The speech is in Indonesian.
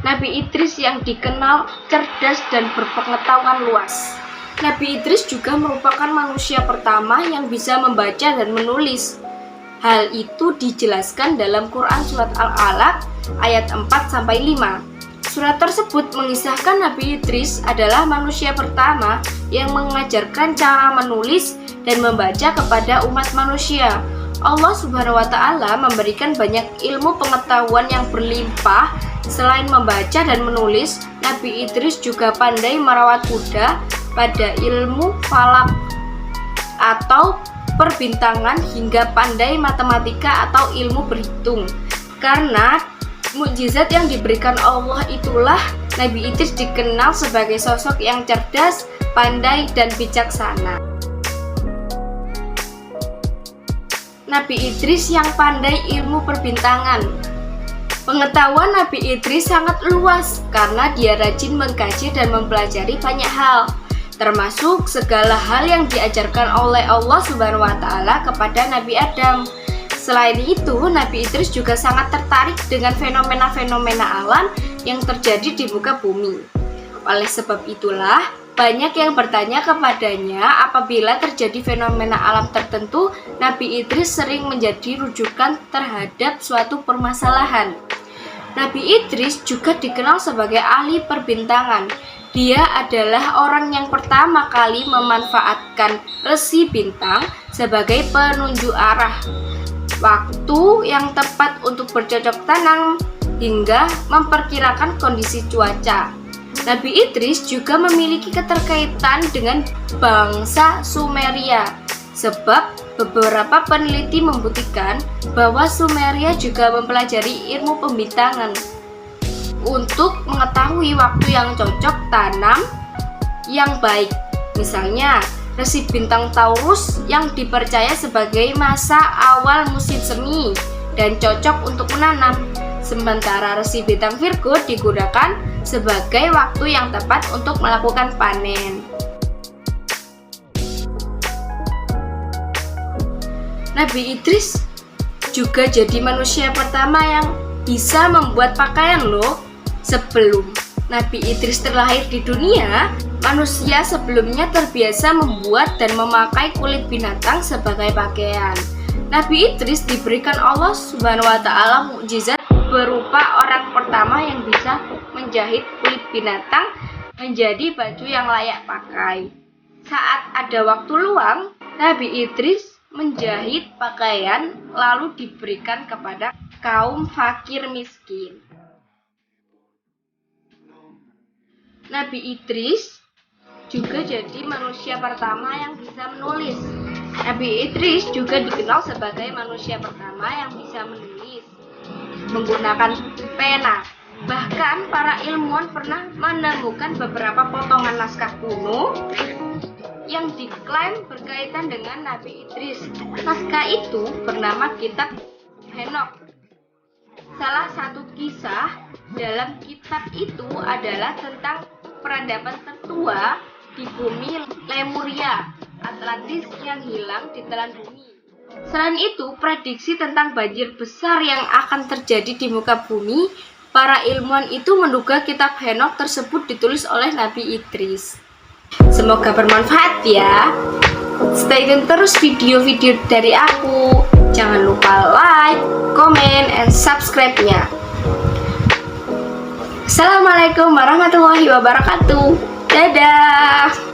Nabi Idris yang dikenal cerdas dan berpengetahuan luas. Nabi Idris juga merupakan manusia pertama yang bisa membaca dan menulis. Hal itu dijelaskan dalam Quran Surat Al-Alaq ayat 4-5. Surat tersebut mengisahkan Nabi Idris adalah manusia pertama yang mengajarkan cara menulis dan membaca kepada umat manusia. Allah Subhanahu wa Ta'ala memberikan banyak ilmu pengetahuan yang berlimpah. Selain membaca dan menulis, Nabi Idris juga pandai merawat kuda, pada ilmu falak atau perbintangan, hingga pandai matematika atau ilmu berhitung. Karena mukjizat yang diberikan Allah itulah Nabi Idris dikenal sebagai sosok yang cerdas, pandai, dan bijaksana. Nabi Idris yang pandai ilmu perbintangan. Pengetahuan Nabi Idris sangat luas karena dia rajin mengkaji dan mempelajari banyak hal, termasuk segala hal yang diajarkan oleh Allah Subhanahu wa Ta'ala kepada Nabi Adam. Selain itu, Nabi Idris juga sangat tertarik dengan fenomena-fenomena alam yang terjadi di muka bumi. Oleh sebab itulah, banyak yang bertanya kepadanya apabila terjadi fenomena alam tertentu. Nabi Idris sering menjadi rujukan terhadap suatu permasalahan. Nabi Idris juga dikenal sebagai ahli perbintangan. Dia adalah orang yang pertama kali memanfaatkan resi bintang sebagai penunjuk arah, waktu yang tepat untuk bercocok tanam, hingga memperkirakan kondisi cuaca. Nabi Idris juga memiliki keterkaitan dengan bangsa Sumeria, sebab beberapa peneliti membuktikan bahwa Sumeria juga mempelajari ilmu pembintangan untuk mengetahui waktu yang cocok tanam yang baik. Misalnya, resi bintang Taurus yang dipercaya sebagai masa awal musim semi dan cocok untuk menanam, sementara resi bintang Virgo digunakan sebagai waktu yang tepat untuk melakukan panen. Nabi Idris juga jadi manusia pertama yang bisa membuat pakaian loh. Sebelum Nabi Idris terlahir di dunia, manusia sebelumnya terbiasa membuat dan memakai kulit binatang sebagai pakaian. Nabi Idris diberikan Allah Subhanahu wa Ta'ala mukjizat berupa orang pertama yang bisa menjahit kulit binatang menjadi baju yang layak pakai. Saat ada waktu luang, Nabi Idris menjahit pakaian lalu diberikan kepada kaum fakir miskin. Nabi Idris juga jadi manusia pertama yang bisa menulis. Nabi Idris juga dikenal sebagai manusia pertama yang bisa menulis menggunakan pena. Bahkan para ilmuwan pernah menemukan beberapa potongan naskah kuno yang diklaim berkaitan dengan Nabi Idris. Naskah itu bernama Kitab Henokh. Salah satu kisah dalam kitab itu adalah tentang peradaban tertua di bumi Lemuria, Atlantis yang hilang di telan bumi. Selain itu, prediksi tentang banjir besar yang akan terjadi di muka bumi, para ilmuwan itu menduga kitab Henokh tersebut ditulis oleh Nabi Idris. Semoga bermanfaat ya. Stay tune terus video-video dari aku. Jangan lupa like, comment, and subscribe-nya. Assalamualaikum warahmatullahi wabarakatuh. Dadah.